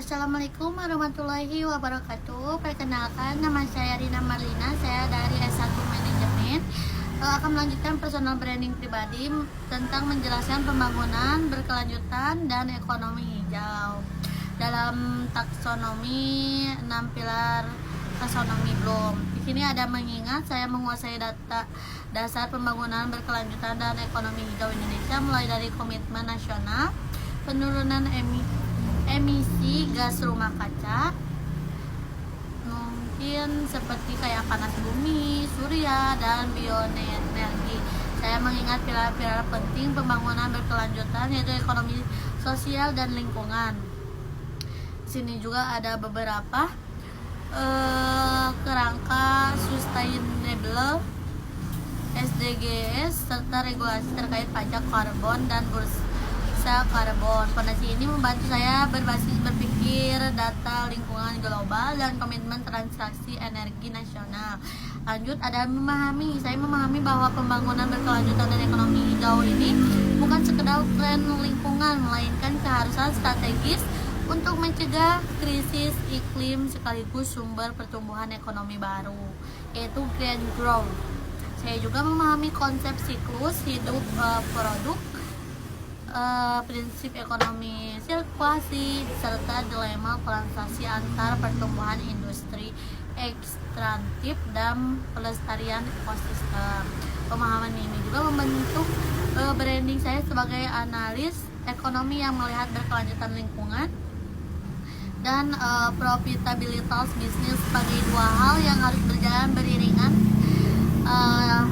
Assalamualaikum warahmatullahi wabarakatuh. Perkenalkan, nama saya Rina Marlina. Saya dari S1 Manajemen. Akan melanjutkan personal branding pribadi tentang menjelaskan pembangunan berkelanjutan dan ekonomi hijau. Dalam taksonomi 6 pilar taksonomi Bloom. Di sini ada mengingat saya menguasai data dasar pembangunan berkelanjutan dan ekonomi hijau Indonesia, mulai dari komitmen nasional, penurunan emisi gas rumah kaca, mungkin seperti kayak panas bumi, surya, dan bioenergi. Saya mengingat pilar-pilar penting pembangunan berkelanjutan, yaitu ekonomi, sosial, dan lingkungan. Di sini juga ada beberapa kerangka sustainable, SDGs, serta regulasi terkait pajak karbon dan bursa karbon. Fondasi ini membantu saya berbasis berpikir data lingkungan global dan komitmen transaksi energi nasional. Lanjut, ada memahami. Saya memahami bahwa pembangunan berkelanjutan dan ekonomi hijau ini bukan sekedar tren lingkungan, melainkan keharusan strategis untuk mencegah krisis iklim sekaligus sumber pertumbuhan ekonomi baru, yaitu green growth. Saya juga memahami konsep siklus hidup produk, prinsip ekonomi sirkulasi, serta dilema transaksi antar pertumbuhan industri ekstraktif dan pelestarian ekosistem. Pemahaman ini juga membentuk branding saya sebagai analis ekonomi yang melihat berkelanjutan lingkungan dan profitabilitas bisnis sebagai dua hal yang harus berjalan beriringan.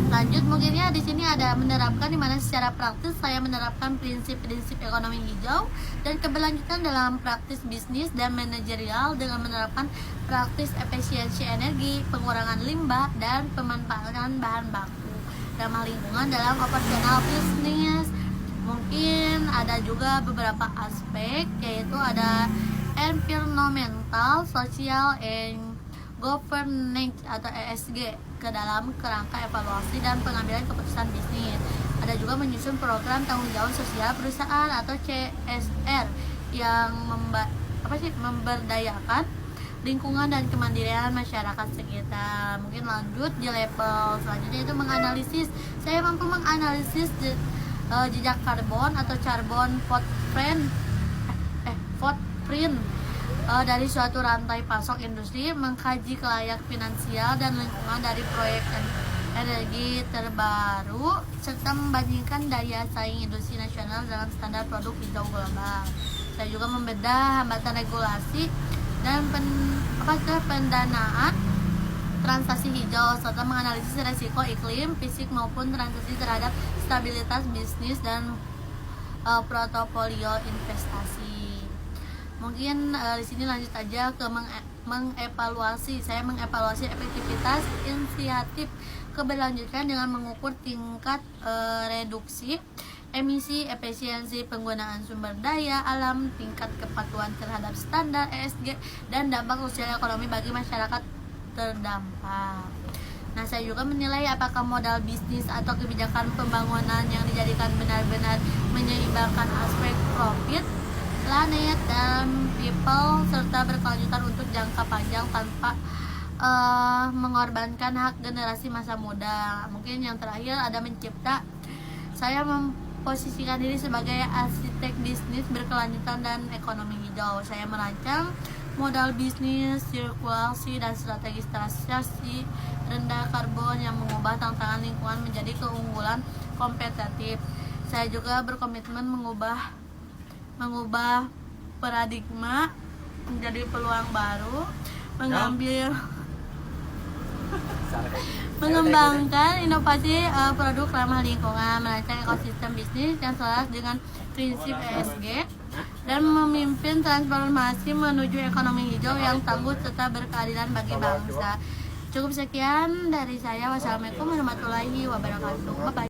Lanjut, mungkin ya di sini ada menerapkan, di mana secara praktis saya menerapkan prinsip-prinsip ekonomi hijau dan keberlanjutan dalam praktis bisnis dan manajerial dengan menerapkan praktis efisiensi energi, pengurangan limbah, dan pemanfaatan bahan baku ramah lingkungan dalam operasional bisnis. Mungkin ada juga beberapa aspek, yaitu ada environmental, social, and governance atau ESG ke dalam kerangka evaluasi dan pengambilan keputusan bisnis. Ada juga menyusun program tanggung jawab sosial perusahaan atau CSR yang memberdayakan lingkungan dan kemandirian masyarakat sekitar. Mungkin lanjut di level selanjutnya, itu menganalisis. Saya mampu menganalisis jejak karbon atau carbon footprint dari suatu rantai pasok industri, mengkaji kelayak finansial dan lingkungan dari proyek energi terbaru, serta membandingkan daya saing industri nasional dalam standar produk hijau global. Saya juga membedah hambatan regulasi dan pendanaan transaksi hijau, serta menganalisis resiko iklim, fisik maupun transaksi terhadap stabilitas bisnis dan portofolio investasi. Mungkin di sini lanjut aja ke mengevaluasi. Saya mengevaluasi efektivitas inisiatif keberlanjutan dengan mengukur tingkat reduksi emisi, efisiensi penggunaan sumber daya alam, tingkat kepatuhan terhadap standar ESG, dan dampak sosial ekonomi bagi masyarakat terdampak. Nah, saya juga menilai apakah modal bisnis atau kebijakan pembangunan yang dijadikan benar-benar menyeimbangkan aspek profit, planet, dan people, serta berkelanjutan untuk jangka panjang tanpa mengorbankan hak generasi masa muda. Mungkin yang terakhir ada mencipta. Saya memposisikan diri sebagai arsitek bisnis berkelanjutan dan ekonomi hijau. Saya merancang modal bisnis, sirkulasi, dan strategi transaksi rendah karbon yang mengubah tantangan lingkungan menjadi keunggulan kompetitif. Saya juga berkomitmen mengubah paradigma menjadi peluang baru, mengembangkan inovasi produk ramah lingkungan, merancang ekosistem bisnis yang selaras dengan prinsip ESG, dan memimpin transformasi menuju ekonomi hijau yang tangguh serta berkeadilan bagi bangsa. Cukup sekian dari saya. Wassalamualaikum warahmatullahi wabarakatuh. Bye-bye.